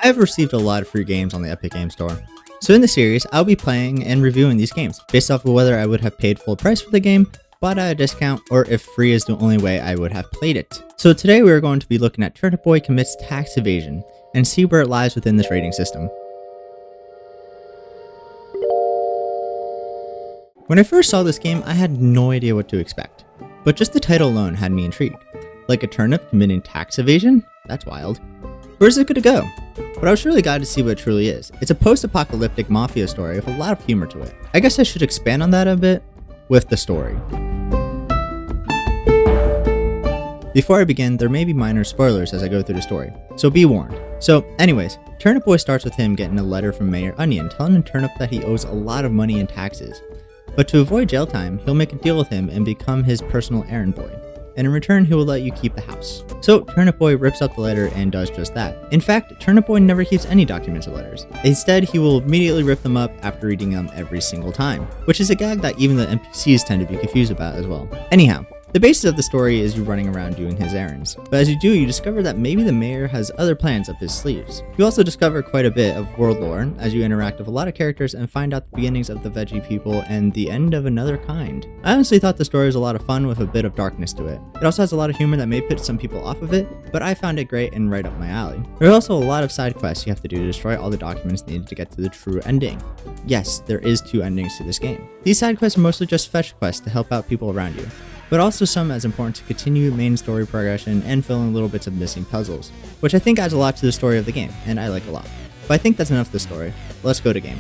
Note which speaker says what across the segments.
Speaker 1: I have received a lot of free games on the Epic Game Store. So in the series, I'll be playing and reviewing these games, based off of whether I would have paid full price for the game, bought at a discount, or if free is the only way I would have played it. So today we are going to be looking at Turnip Commits Tax Evasion, and see where it lies within this rating system. When I first saw this game, I had no idea what to expect, but just the title alone had me intrigued. Like a turnip committing tax evasion? That's wild. Where's it gonna go? But I was really glad to see what it truly is. It's a post-apocalyptic mafia story with a lot of humor to it. I guess I should expand on that a bit with the story. Before I begin, there may be minor spoilers as I go through the story, so be warned. So anyways, Turnip Boy starts with him getting a letter from Mayor Onion telling Turnip that he owes a lot of money in taxes. But to avoid jail time, he'll make a deal with him and become his personal errand boy. And in return, he will let you keep the house. So Turnip Boy rips up the letter and does just that. In fact, Turnip Boy never keeps any documents or letters. Instead, he will immediately rip them up after reading them every single time, which is a gag that even the NPCs tend to be confused about as well. Anyhow, the basis of the story is you running around doing his errands, but as you do, you discover that maybe the mayor has other plans up his sleeves. You also discover quite a bit of world lore as you interact with a lot of characters and find out the beginnings of the veggie people and the end of another kind. I honestly thought the story was a lot of fun with a bit of darkness to it. It also has a lot of humor that may put some people off of it, but I found it great and right up my alley. There are also a lot of side quests you have to do to destroy all the documents needed to get to the true ending. Yes, there is 2 endings to this game. These side quests are mostly just fetch quests to help out people around you, but also some as important to continue main story progression and fill in little bits of missing puzzles, which I think adds a lot to the story of the game, and I like a lot. But I think that's enough of the story. Let's go to gameplay.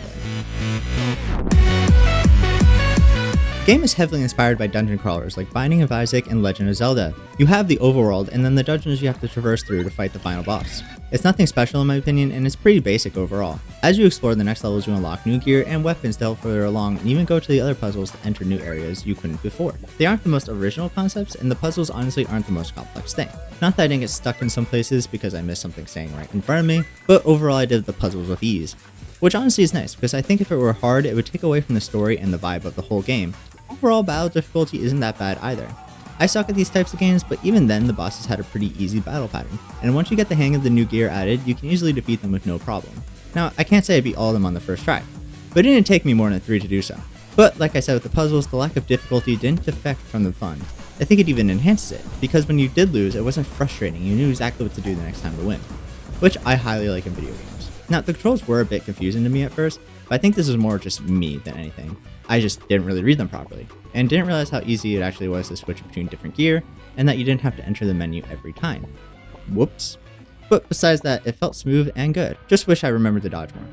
Speaker 1: The game is heavily inspired by dungeon crawlers like Binding of Isaac and Legend of Zelda. You have the overworld and then the dungeons you have to traverse through to fight the final boss. It's nothing special in my opinion, and it's pretty basic overall. As you explore the next levels, you unlock new gear and weapons to help further along, and even go to the other puzzles to enter new areas you couldn't before. They aren't the most original concepts, and the puzzles honestly aren't the most complex thing. Not that I didn't get stuck in some places because I missed something staying right in front of me, but overall I did the puzzles with ease. Which honestly is nice, because I think if it were hard, it would take away from the story and the vibe of the whole game. Overall, battle difficulty isn't that bad either. I suck at these types of games, but even then the bosses had a pretty easy battle pattern, and once you get the hang of the new gear added, you can easily defeat them with no problem. Now, I can't say I beat all of them on the first try, but it didn't take me more than 3 to do so. But like I said with the puzzles, the lack of difficulty didn't defect from the fun. I think it even enhances it, because when you did lose, it wasn't frustrating, you knew exactly what to do the next time to win, which I highly like in video games. Now, the controls were a bit confusing to me at first, but I think this is more just me than anything. I just didn't really read them properly, and didn't realize how easy it actually was to switch between different gear, and that you didn't have to enter the menu every time. Whoops. But besides that, it felt smooth and good. Just wish I remembered to dodge more.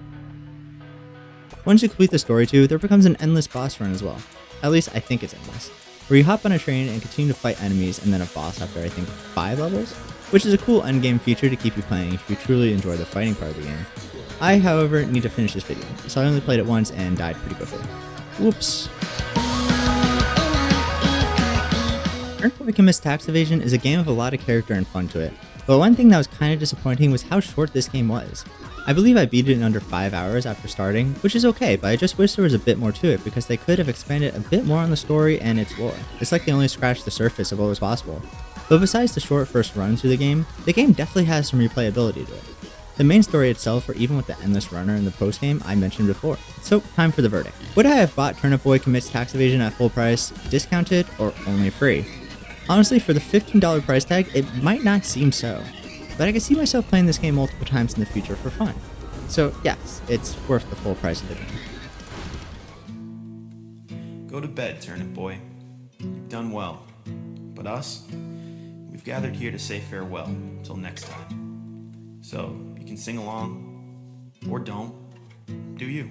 Speaker 1: Once you complete the story too, there becomes an endless boss run as well. At least I think it's endless. Where you hop on a train and continue to fight enemies and then a boss after I think 5 levels, which is a cool endgame feature to keep you playing if you truly enjoy the fighting part of the game. I, however, need to finish this video, so I only played it once and died pretty quickly. Whoops. Turnip Commits Tax Evasion is a game with a lot of character and fun to it, but one thing that was kind of disappointing was how short this game was. I believe I beat it in under 5 hours after starting, which is okay, but I just wish there was a bit more to it because they could have expanded a bit more on the story and its lore. It's like they only scratched the surface of what was possible. But besides the short first run through the game definitely has some replayability to it. The main story itself, or even with the endless runner in the post-game I mentioned before. So, time for the verdict. Would I have bought Turnip Commits Tax Evasion at full price, discounted, or only free? Honestly, for the $15 price tag, it might not seem so, but I can see myself playing this game multiple times in the future for fun. So yes, it's worth the full price of the game.
Speaker 2: Go to bed, Turnip Boy. You've done well. But us, we've gathered here to say farewell until next time. So, you can sing along, or don't. Do you?